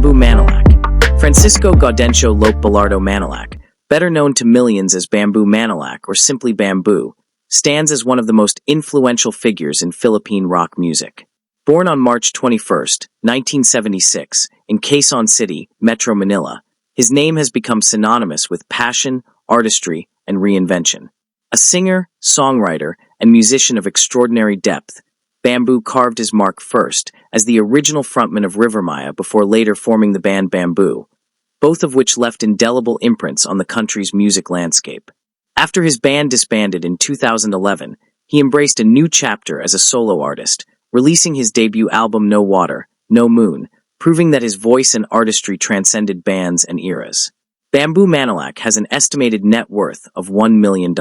Bamboo Mañalac. Francisco Gaudencio Lope Belardo Mañalac, better known to millions as Bamboo Mañalac or simply Bamboo, stands as one of the most influential figures in Philippine rock music. Born on March 21, 1976, in Quezon City, Metro Manila, his name has become synonymous with passion, artistry, and reinvention. A singer, songwriter, and musician of extraordinary depth, Bamboo carved his mark first as the original frontman of Rivermaya before later forming the band Bamboo, both of which left indelible imprints on the country's music landscape. After his band disbanded in 2011, he embraced a new chapter as a solo artist, releasing his debut album No Water, No Moon, proving that his voice and artistry transcended bands and eras. Bamboo Mañalac has an estimated net worth of $1 million.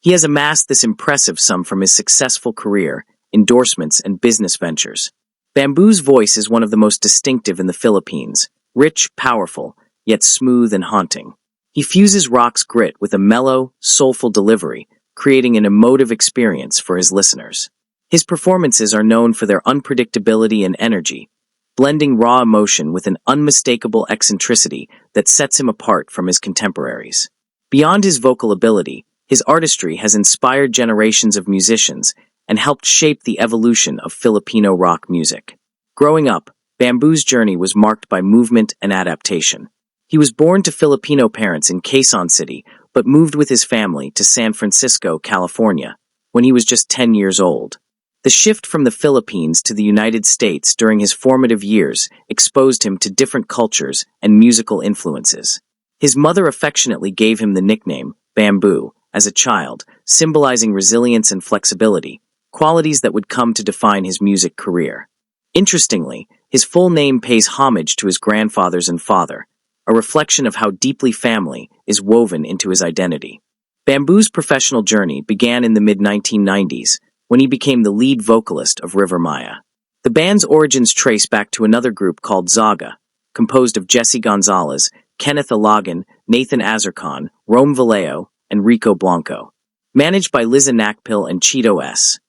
He has amassed this impressive sum from his successful career, endorsements, and business ventures. Bamboo's voice is one of the most distinctive in the Philippines, rich, powerful, yet smooth and haunting. He fuses rock's grit with a mellow, soulful delivery, creating an emotive experience for his listeners. His performances are known for their unpredictability and energy, blending raw emotion with an unmistakable eccentricity that sets him apart from his contemporaries. Beyond his vocal ability, his artistry has inspired generations of musicians and helped shape the evolution of Filipino rock music. Growing up, Bamboo's journey was marked by movement and adaptation. He was born to Filipino parents in Quezon City, but moved with his family to San Francisco, California, when he was just 10 years old. The shift from the Philippines to the United States during his formative years exposed him to different cultures and musical influences. His mother affectionately gave him the nickname Bamboo as a child, symbolizing resilience and flexibility, qualities that would come to define his music career. Interestingly, his full name pays homage to his grandfathers and father, a reflection of how deeply family is woven into his identity. Bamboo's professional journey began in the mid-1990s, when he became the lead vocalist of Rivermaya. The band's origins trace back to another group called Zaga, composed of Jesse Gonzalez, Kenneth Alagan, Nathan Azarcon, Rome Vallejo, and Rico Blanco. Managed by Liza Nakpil and Cheeto S.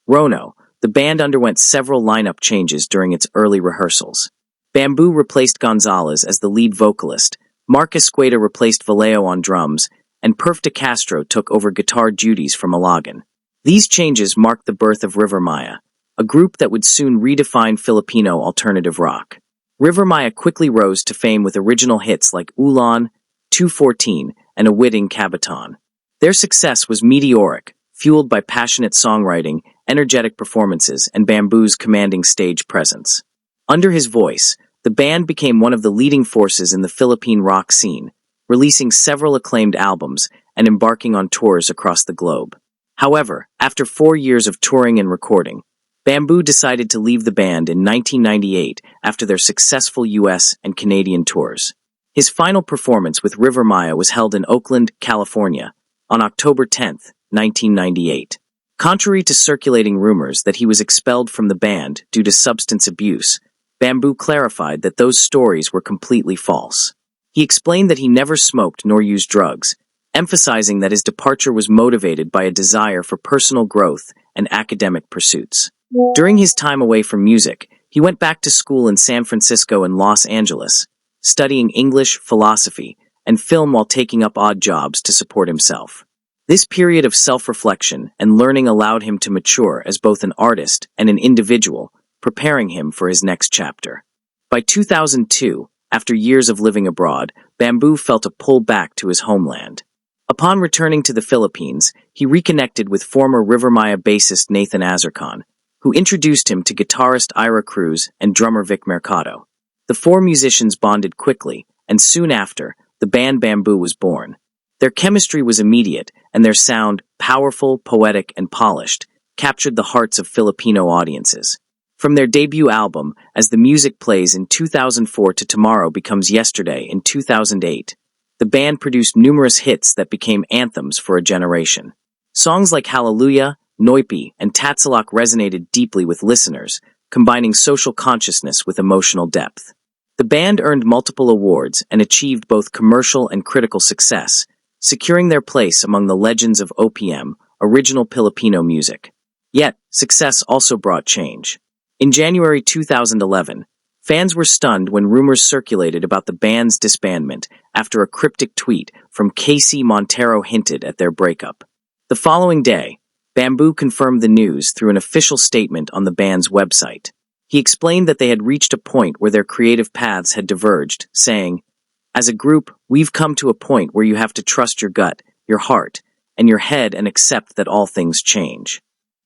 Rono, the band underwent several lineup changes during its early rehearsals. Bamboo replaced Gonzalez as the lead vocalist, Mark Escueda replaced Vallejo on drums, and Perf de Castro took over guitar duties from Alagan. These changes marked the birth of Rivermaya, a group that would soon redefine Filipino alternative rock. Rivermaya quickly rose to fame with original hits like Ulan, 214, and Awitting Kabaton. Their success was meteoric, fueled by passionate songwriting, energetic performances, and Bamboo's commanding stage presence. Under his voice, the band became one of the leading forces in the Philippine rock scene, releasing several acclaimed albums and embarking on tours across the globe. However, after 4 years of touring and recording, Bamboo decided to leave the band in 1998 after their successful US and Canadian tours. His final performance with Rivermaya was held in Oakland, California, on October 10, 1998. Contrary to circulating rumors that he was expelled from the band due to substance abuse, Bamboo clarified that those stories were completely false. He explained that he never smoked nor used drugs, emphasizing that his departure was motivated by a desire for personal growth and academic pursuits. During his time away from music, he went back to school in San Francisco and Los Angeles, studying English, philosophy, and film while taking up odd jobs to support himself. This period of self-reflection and learning allowed him to mature as both an artist and an individual, preparing him for his next chapter. By 2002, after years of living abroad, Bamboo felt a pull back to his homeland. Upon returning to the Philippines, he reconnected with former Rivermaya bassist Nathan Azarcon, who introduced him to guitarist Ira Cruz and drummer Vic Mercado. The four musicians bonded quickly, and soon after, the band Bamboo was born. Their chemistry was immediate, and their sound, powerful, poetic, and polished, captured the hearts of Filipino audiences. From their debut album, As the Music Plays in 2004 to Tomorrow Becomes Yesterday in 2008, the band produced numerous hits that became anthems for a generation. Songs like Hallelujah, Noipi, and Tatsalak resonated deeply with listeners, combining social consciousness with emotional depth. The band earned multiple awards and achieved both commercial and critical success, securing their place among the legends of OPM, original Filipino music. Yet, success also brought change. In January 2011, Fans were stunned when rumors circulated about the band's disbandment after a cryptic tweet from Casey Montero hinted at their breakup. The following day, Bamboo confirmed the news through an official statement on the band's website. He explained that they had reached a point where their creative paths had diverged, saying, "As a group, we've come to a point where you have to trust your gut, your heart, and your head and accept that all things change."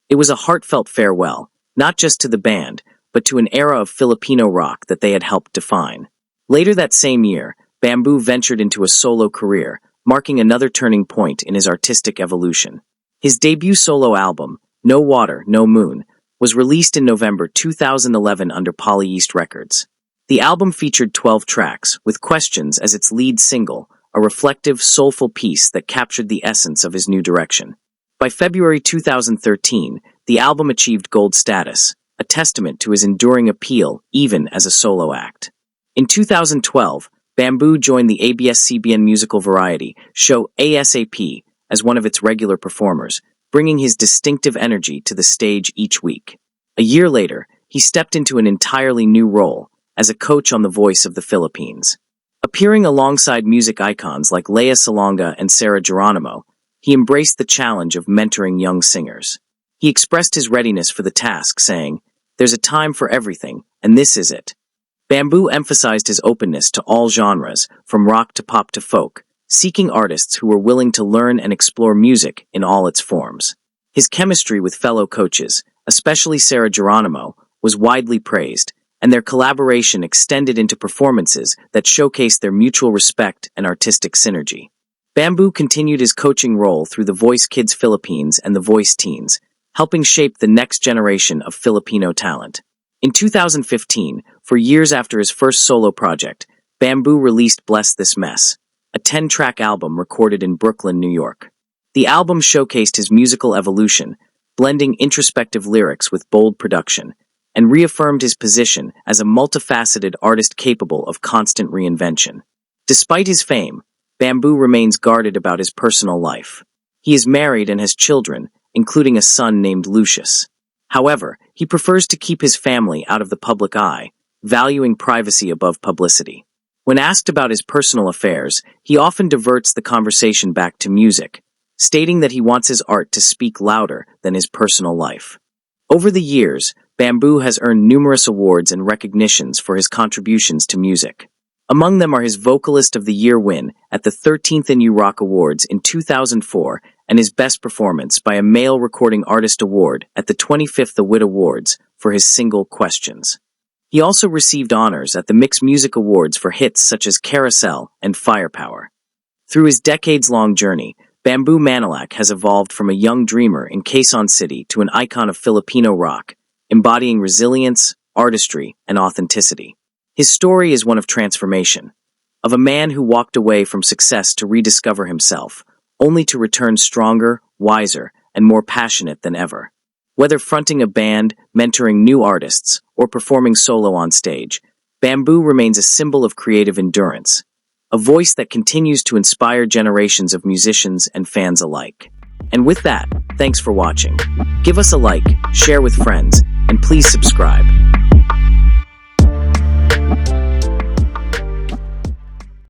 It was a heartfelt farewell, not just to the band, but to an era of Filipino rock that they had helped define. Later that same year, Bamboo ventured into a solo career, marking another turning point in his artistic evolution. His debut solo album, No Water, No Moon, was released in November 2011 under Poly East Records. The album featured 12 tracks, with Questions as its lead single, a reflective, soulful piece that captured the essence of his new direction. By February 2013, the album achieved gold status, a testament to his enduring appeal even as a solo act. In 2012, Bamboo joined the ABS-CBN musical variety show ASAP as one of its regular performers, bringing his distinctive energy to the stage each week. A year later, he stepped into an entirely new role as a coach on The Voice of the Philippines. Appearing alongside music icons like Lea Salonga and Sarah Geronimo, he embraced the challenge of mentoring young singers. He expressed his readiness for the task, saying, "There's a time for everything, and this is it." Bamboo emphasized his openness to all genres, from rock to pop to folk, seeking artists who were willing to learn and explore music in all its forms. His chemistry with fellow coaches, especially Sarah Geronimo, was widely praised, and their collaboration extended into performances that showcased their mutual respect and artistic synergy. Bamboo continued his coaching role through The Voice Kids Philippines and The Voice Teens, helping shape the next generation of Filipino talent. In 2015, for years after his first solo project, Bamboo released Bless This Mess, a 10-track album recorded in Brooklyn, New York. The album showcased his musical evolution, blending introspective lyrics with bold production, and reaffirmed his position as a multifaceted artist capable of constant reinvention. Despite his fame, Bamboo remains guarded about his personal life. He is married and has children, including a son named Lucius. However, he prefers to keep his family out of the public eye, valuing privacy above publicity. When asked about his personal affairs, he often diverts the conversation back to music, stating that he wants his art to speak louder than his personal life. Over the years, Bamboo has earned numerous awards and recognitions for his contributions to music. Among them are his Vocalist of the Year win at the 13th NU Rock Awards in 2004 and his Best Performance by a Male Recording Artist Award at the 25th The Wit Awards for his single Questions. He also received honors at the Mix Music Awards for hits such as Carousel and Firepower. Through his decades-long journey, Bamboo Mañalac has evolved from a young dreamer in Quezon City to an icon of Filipino rock, embodying resilience, artistry, and authenticity. His story is one of transformation, of a man who walked away from success to rediscover himself, only to return stronger, wiser, and more passionate than ever. Whether fronting a band, mentoring new artists, or performing solo on stage, Bamboo remains a symbol of creative endurance, a voice that continues to inspire generations of musicians and fans alike. And with that, thanks for watching. Give us a like, share with friends, and please subscribe.